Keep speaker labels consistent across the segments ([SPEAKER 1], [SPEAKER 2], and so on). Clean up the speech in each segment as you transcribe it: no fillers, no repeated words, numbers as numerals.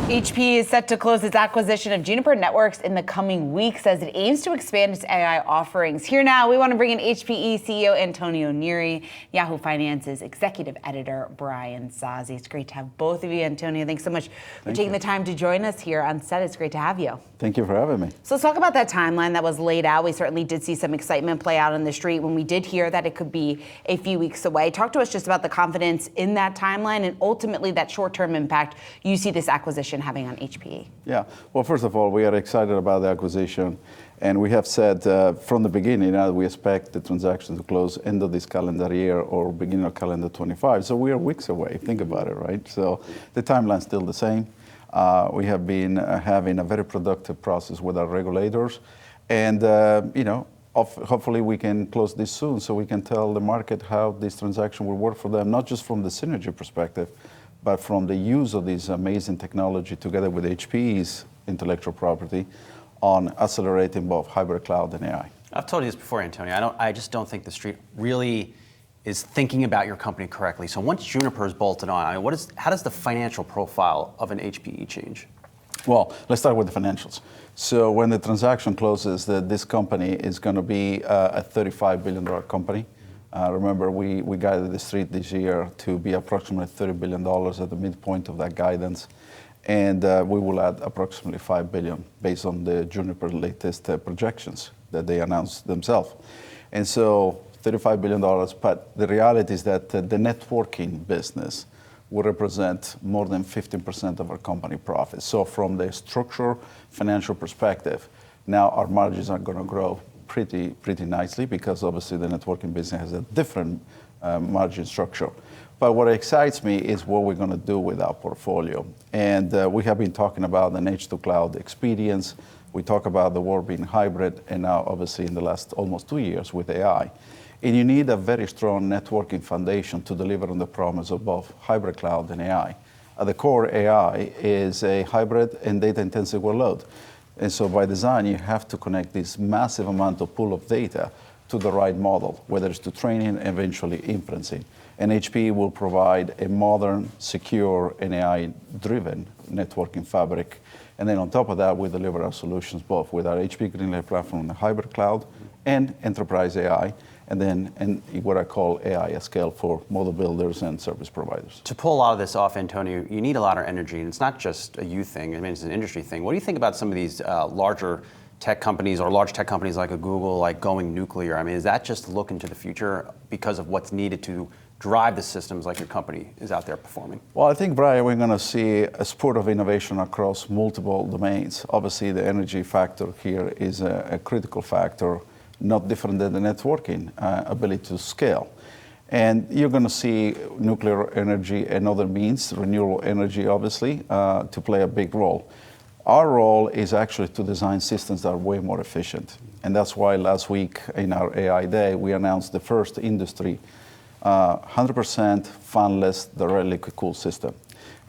[SPEAKER 1] HPE is set to close its acquisition of Juniper Networks in the coming weeks as it aims to expand its AI offerings. Here now, we want to bring in HPE CEO Antonio Neri, Yahoo Finance's executive editor Brian Sozzi. It's great to have both of you. Antonio, thanks so much for taking the time to join us here on set. It's great to have you.
[SPEAKER 2] Thank you for having me.
[SPEAKER 1] So let's talk about that timeline that was laid out. We certainly did see some excitement play out on the street when we did hear that it could be a few weeks away. Talk to us just about the confidence in that timeline and ultimately that short-term impact you see this acquisition having on HPE.
[SPEAKER 2] Yeah, well, first of all, we are excited about the acquisition. And we have said from the beginning that we expect the transaction to close end of this calendar year or beginning of calendar 25. So we are weeks away. Think about it, right? So the timeline's still the same. We have been having a very productive process with our regulators. And, hopefully we can close this soon so we can tell the market how this transaction will work for them, not just from the synergy perspective, but from the use of this amazing technology together with HPE's intellectual property on accelerating both hybrid cloud and AI.
[SPEAKER 3] I've told you this before, Antonio. I just don't think the street really is thinking about your company correctly. So once Juniper is bolted on, how does the financial profile of an HPE change?
[SPEAKER 2] Well, let's start with the financials. So when the transaction closes, this company is going to be a $35 billion company. Remember, we guided the street this year to be approximately $30 billion at the midpoint of that guidance. And we will add approximately $5 billion based on the Juniper latest projections that they announced themselves. And so $35 billion, but the reality is that the networking business will represent more than 15% of our company profits. So from the structural financial perspective, now our margins are going to grow pretty nicely because obviously the networking business has a different margin structure. But what excites me is what we're going to do with our portfolio. And we have been talking about an edge to cloud experience. We talk about the world being hybrid, and now obviously in the last almost 2 years with AI. And you need a very strong networking foundation to deliver on the promise of both hybrid cloud and AI. At the core, AI is a hybrid and data-intensive workload. And so by design, you have to connect this massive amount of pool of data to the right model, whether it's to training and eventually inferencing. And HPE will provide a modern, secure, and AI-driven networking fabric. And then on top of that, we deliver our solutions both with our HPE GreenLake platform on the hybrid cloud and enterprise AI, and then what I call AI at scale for model builders and service providers.
[SPEAKER 3] To pull a lot of this off, Antonio, you need a lot of energy, and it's not just a you thing, it's an industry thing. What do you think about some of these larger tech companies or large tech companies like a Google, like going nuclear? Is that just a look into the future because of what's needed to drive the systems like your company is out there performing?
[SPEAKER 2] Well, I think, Brian, we're going to see a spurt of innovation across multiple domains. Obviously, the energy factor here is a critical factor, not different than the networking ability to scale. And you're going to see nuclear energy and other means, renewable energy, obviously, to play a big role. Our role is actually to design systems that are way more efficient. And that's why last week in our AI Day, we announced the first industry 100% fanless direct liquid cooled system.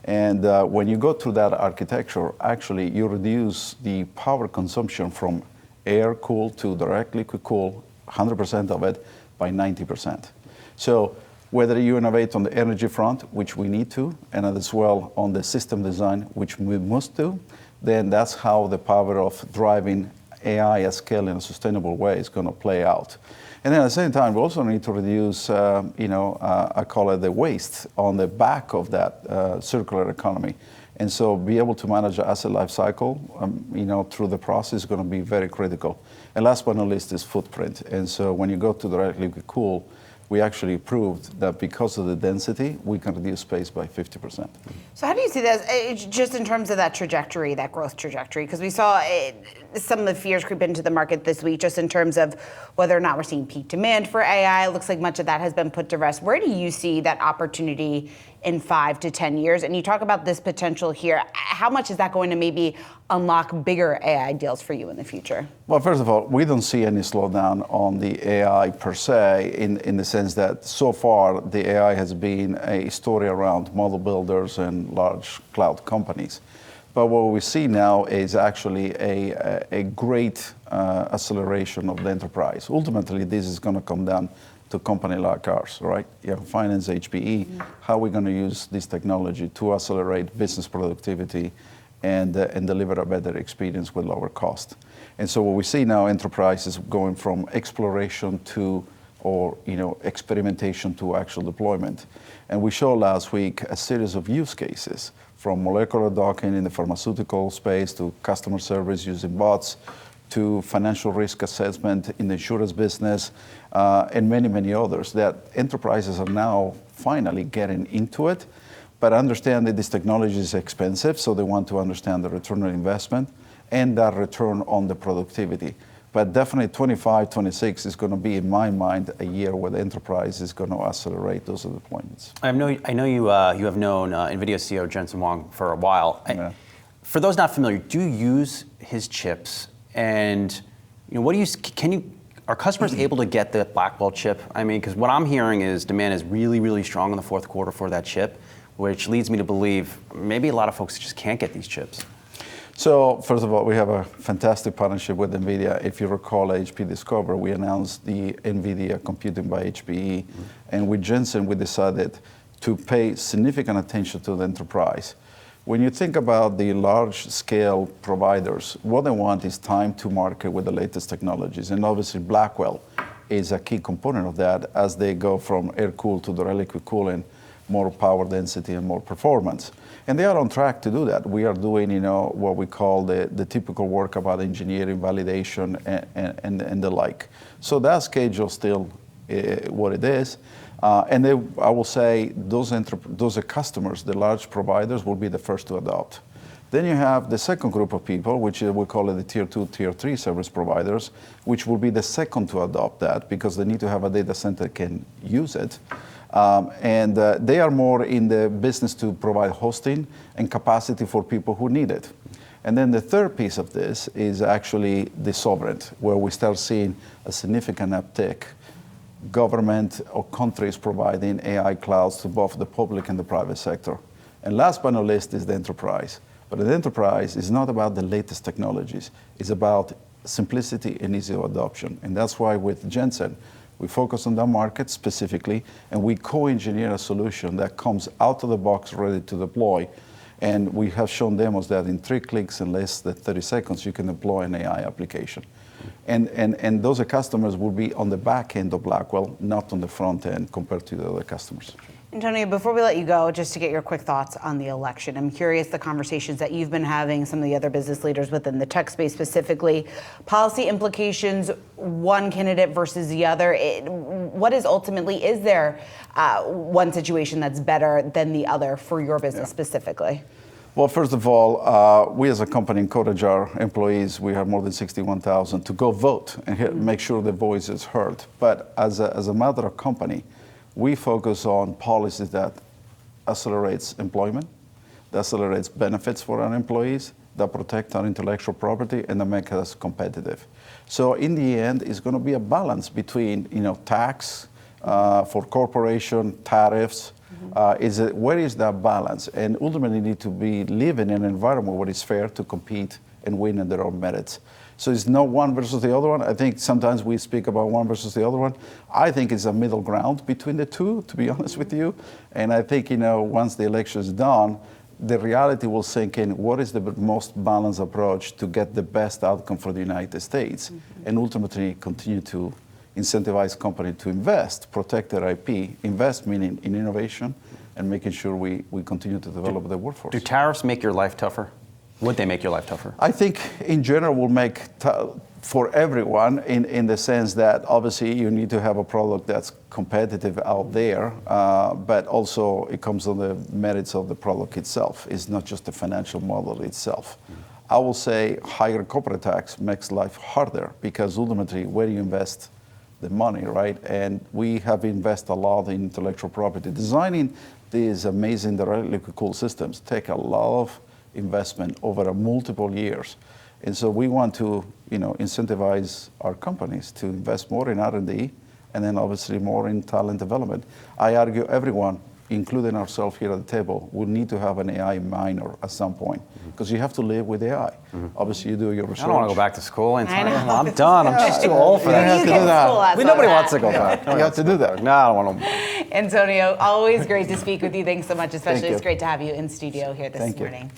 [SPEAKER 2] And when you go through that architecture, actually you reduce the power consumption from air cooled to direct liquid cooled, 100% of it, by 90%. So whether you innovate on the energy front, which we need to, and as well on the system design, which we must do, then that's how the power of driving AI at scale in a sustainable way is going to play out. And then at the same time, we also need to reduce, I call it the waste on the back of that circular economy. And so be able to manage the asset life cycle, through the process is going to be very critical. And last but not least is footprint. And so when you go to direct liquid cool, we actually proved that because of the density, we can reduce space by 50%.
[SPEAKER 1] So how do you see that, just in terms of that trajectory, that growth trajectory? Because we saw some of the fears creep into the market this week, just in terms of whether or not we're seeing peak demand for AI. It looks like much of that has been put to rest. Where do you see that opportunity in 5 to 10 years? And you talk about this potential here. How much is that going to maybe unlock bigger AI deals for you in the future?
[SPEAKER 2] Well, first of all, we don't see any slowdown on the AI per se, in the sense that so far the AI has been a story around model builders and large cloud companies. But what we see now is actually a great acceleration of the enterprise. Ultimately, this is going to come down to a company like ours, right? Yahoo Finance, HPE, how are we going to use this technology to accelerate business productivity and deliver a better experience with lower cost. And so what we see now, enterprises going from exploration to, or experimentation to actual deployment. And we showed last week a series of use cases, from molecular docking in the pharmaceutical space to customer service using bots, to financial risk assessment in the insurance business, and many, many others, that enterprises are now finally getting into it, but understand that this technology is expensive, so they want to understand the return on investment and that return on the productivity. But definitely 25, 26 is going to be, in my mind, a year where the enterprise is going to accelerate those deployments.
[SPEAKER 3] I know you have known NVIDIA CEO Jensen Huang for a while.
[SPEAKER 2] Yeah.
[SPEAKER 3] For those not familiar, do you use his chips? And what do you, are customers able to get the Blackwell chip? I mean, because what I'm hearing is demand is really, really strong in the fourth quarter for that chip, which leads me to believe maybe a lot of folks just can't get these chips.
[SPEAKER 2] So first of all, we have a fantastic partnership with NVIDIA. If you recall HP Discover, we announced the NVIDIA Computing by HPE. And with Jensen, we decided to pay significant attention to the enterprise. When you think about the large-scale providers, what they want is time to market with the latest technologies. And obviously, Blackwell is a key component of that as they go from air-cooled to the liquid cooling, more power density and more performance. And they are on track to do that. We are doing, what we call the typical work about engineering, validation, and the like. So that schedule is still what it is. And I will say those customers, the large providers, will be the first to adopt. Then you have the second group of people, which we call it the tier 2, tier 3 service providers, which will be the second to adopt that because they need to have a data center that can use it. And they are more in the business to provide hosting and capacity for people who need it. And then the third piece of this is actually the sovereign, where we start seeing a significant uptick. Government or countries providing AI clouds to both the public and the private sector. And last but not least is the enterprise. But the enterprise is not about the latest technologies. It's about simplicity and easy adoption. And that's why with Jensen, we focus on that market specifically, and we co-engineer a solution that comes out of the box ready to deploy. And we have shown demos that in 3 clicks in less than 30 seconds, you can deploy an AI application. And those customers will be on the back end of Blackwell, not on the front end compared to the other customers.
[SPEAKER 1] Antonio, before we let you go, just to get your quick thoughts on the election, I'm curious the conversations that you've been having, some of the other business leaders within the tech space specifically, policy implications, one candidate versus the other. What is ultimately, is there one situation that's better than the other for your business specifically?
[SPEAKER 2] Well, first of all, we as a company encourage our employees, we have more than 61,000, to go vote and make sure their voice is heard. But as a matter of company, we focus on policies that accelerates employment, that accelerates benefits for our employees, that protect our intellectual property, and that make us competitive. So in the end, it's going to be a balance between tax for corporation, tariffs. Where is that balance? And ultimately, need to live in an environment where it's fair to compete and win on their own merits. So it's not one versus the other one. I think sometimes we speak about one versus the other one. I think it's a middle ground between the two, to be honest with you. And I think, once the election is done, the reality will sink in. What is the most balanced approach to get the best outcome for the United States and ultimately continue to incentivize companies to invest, protect their IP, invest meaning in innovation, and making sure we continue to develop the workforce.
[SPEAKER 3] Do tariffs make your life tougher? Would they make your life tougher?
[SPEAKER 2] I think in general will make for everyone in the sense that obviously you need to have a product that's competitive out there, but also it comes on the merits of the product itself. It's not just the financial model itself. I will say higher corporate tax makes life harder because ultimately where do you invest the money, right? And we have invested a lot in intellectual property. Designing these amazing liquid cooled systems take a lot of investment over multiple years. And so we want to incentivize our companies to invest more in R&D and then obviously more in talent development. I argue everyone, including ourselves here at the table, will need to have an AI minor at some point because you have to live with AI. Obviously, you do your research.
[SPEAKER 3] I don't want to go back to school. I'm done. I'm just too old for that.
[SPEAKER 1] You have to do that.
[SPEAKER 3] Nobody wants to go back.
[SPEAKER 2] You have to do that.
[SPEAKER 3] No, I don't want to.
[SPEAKER 1] Antonio, always great to speak with you. Thanks so much. Especially it's great to have you in studio here this morning.